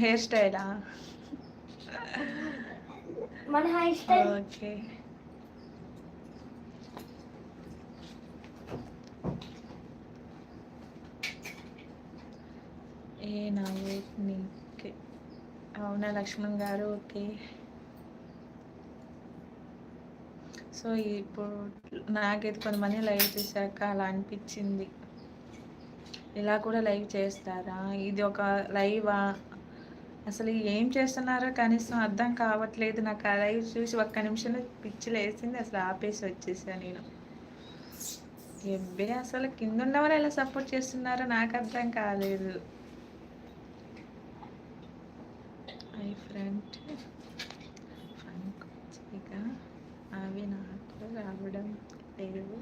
Hair స్టైలా? మన hair style. Okay. ఏ నా నీకే అవునా లక్ష్మణ్ గారు? ఓకే. సో ఇప్పుడు నాకైతే కొంతమంది లైవ్ చూసాక అలా అనిపించింది, ఇలా కూడా లైవ్ చేస్తారా, ఇది ఒక లైవా, అసలు ఏం చేస్తున్నారో కనీసం అర్థం కావట్లేదు నాకు. ఆ లైవ్ చూసి ఒక్క నిమిషంలో పిచ్చి లేసింది, అసలు ఆపేసి వచ్చేసాను నేను. ఎబ్బే అసలు కింద ఉన్నవారు ఎలా సపోర్ట్ చేస్తున్నారో నాకు అర్థం కాలేదు. ఐ ఫ్రెండ్ అవి నాకు రావడం లేదు,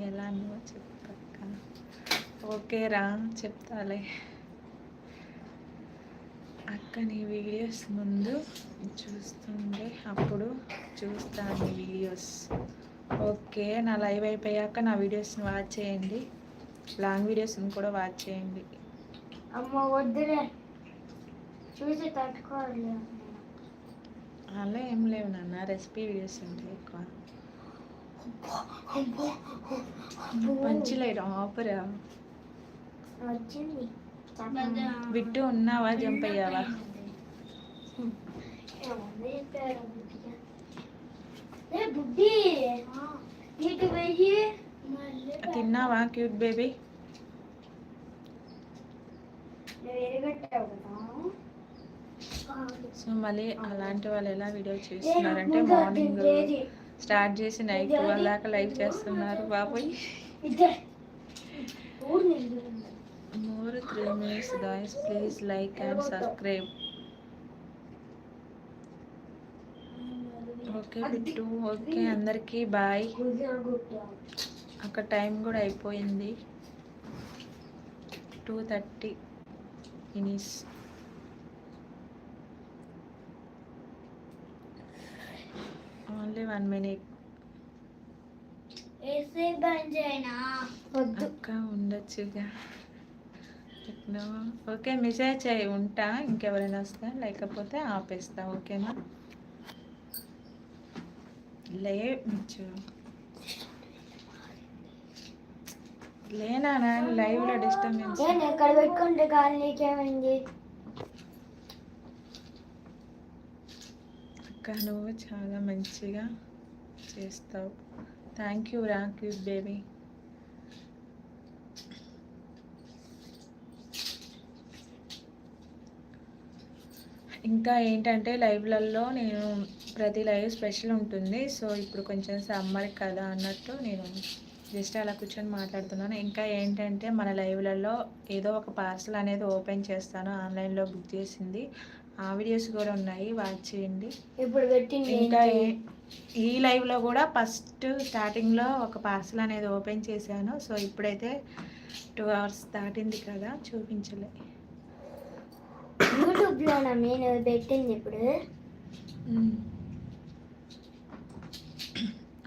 ఎలానో చెప్పక్క. ఓకే రా చెప్తాలే అక్క, నీ వీడియోస్ ముందు చూస్తుండే అప్పుడు చూస్తాను నీ వీడియోస్. ఓకే, నా లైవ్ అయిపోయాక నా వీడియోస్ని వాచ్ చేయండి, లాంగ్ వీడియోస్ని కూడా వాచ్ చేయండి. అమ్మ వద్దులే, చూసి తట్టుకోవాలి. అలా ఏం లేవు నాన్న, రెసిపీ వీడియోస్ ఉంటాయి ఎక్కువ. పంచిలేరా ఆపరా. వచ్చింది విట్టు ఉన్నావా, జంప్ అయ్యావా? తిన్నావా క్యూట్ బేబీ? సో మళ్ళీ అలాంటి వాళ్ళు ఎలా వీడియో చేస్తున్నారంటే మార్నింగ్ స్టార్ట్ చేసి నైట్ 12 దాకా లైవ్ చేస్తున్నారు బాబోయ్. More 3 minutes guys, please like and subscribe. Okay Bittu, okay అందరికీ బాయ్. అక్కడ టైం కూడా అయిపోయింది, 2:30 minutes. Only 1 minute. అక్క ఉండొచ్చుగా. ఓకే మెసేజ్ చేయి, ఉంటా. ఇంకెవరైనా వస్తా, లేకపోతే ఆపేస్తా. ఓకేనా? లేనా లైవ్ లో డిస్టర్బెన్స్. ఎక్కడ పెట్టుకుంటే గాలికేమైంది అక్క, నువ్వు చాలా మంచిగా చేస్తావు. థ్యాంక్ యూ రా క్యూట్ బేబీ. ఇంకా ఏంటంటే లైవ్లలో నేను ప్రతి లైవ్ స్పెషల్ ఉంటుంది. సో ఇప్పుడు కొంచెం సమ్మర్ కదా అన్నట్టు నేను జస్ట్ అలా కూర్చొని మాట్లాడుతున్నాను. ఇంకా ఏంటంటే మన లైవ్లలో ఏదో ఒక పార్సల్ అనేది ఓపెన్ చేస్తాను, ఆన్లైన్లో బుక్ చేసింది. ఆ వీడియోస్ కూడా ఉన్నాయి, వాచ్ చేయండి. ఇంకా ఈ లైవ్లో కూడా ఫస్ట్ స్టార్టింగ్లో ఒక పార్సల్ అనేది ఓపెన్ చేశాను. సో ఇప్పుడైతే 2 hours దాటింది కదా, చూపించలే. యూట్యూబ్లో నేను పెట్టింది ఇప్పుడు.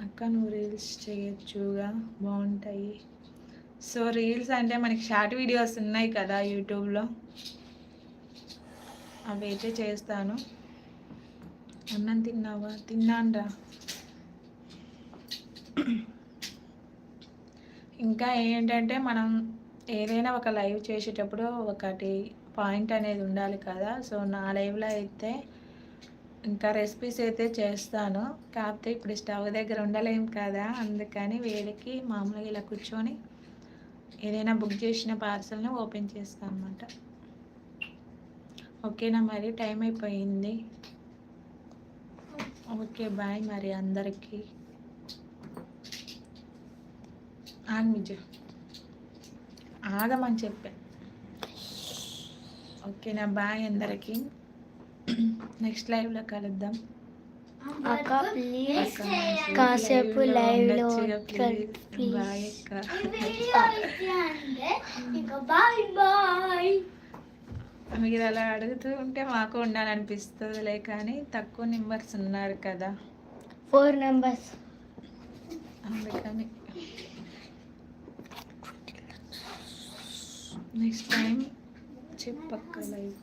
అక్క నువ్వు రీల్స్ చేయొచ్చుగా, బాగుంటాయి. సో రీల్స్ అంటే మనకి షార్ట్ వీడియోస్ ఉన్నాయి కదా యూట్యూబ్లో, అవి అయితే చేస్తాను. అన్నం తిన్నావా? తిన్నానురా. ఇంకా ఏంటంటే మనం ఏదైనా ఒక లైవ్ చేసేటప్పుడు ఒకటి పాయింట్ అనేది ఉండాలి కదా. సో నా లైవ్లో అయితే ఇంకా రెసిపీస్ అయితే చేస్తాను, కాకపోతే ఇప్పుడు స్టవ్ దగ్గర ఉండలేం కదా, అందుకని వేడికి మామూలుగా ఇలా కూర్చొని ఏదైనా బుక్ చేసిన పార్సల్ని ఓపెన్ చేస్తాను అన్నమాట. ఓకేనా? మరి టైం అయిపోయింది. ఓకే బాయ్ మరి అందరికీ. ఆగమని చెప్పా. ఓకేనా? బాయ్ అందరికీ. నెక్స్ట్ లైవ్లో కలుద్దాం. అక్క ప్లీజ్ కాసేపు లైవ్లో బాయ్ అక్క. మీరు అలా అడుగుతూ ఉంటే మాకు ఉండాలనిపిస్తుందిలే, కానీ తక్కువ నెంబర్స్ ఉన్నారు కదా, 4 numbers, అందుకని నెక్స్ట్ టైం చెప్పక్క లైవ్.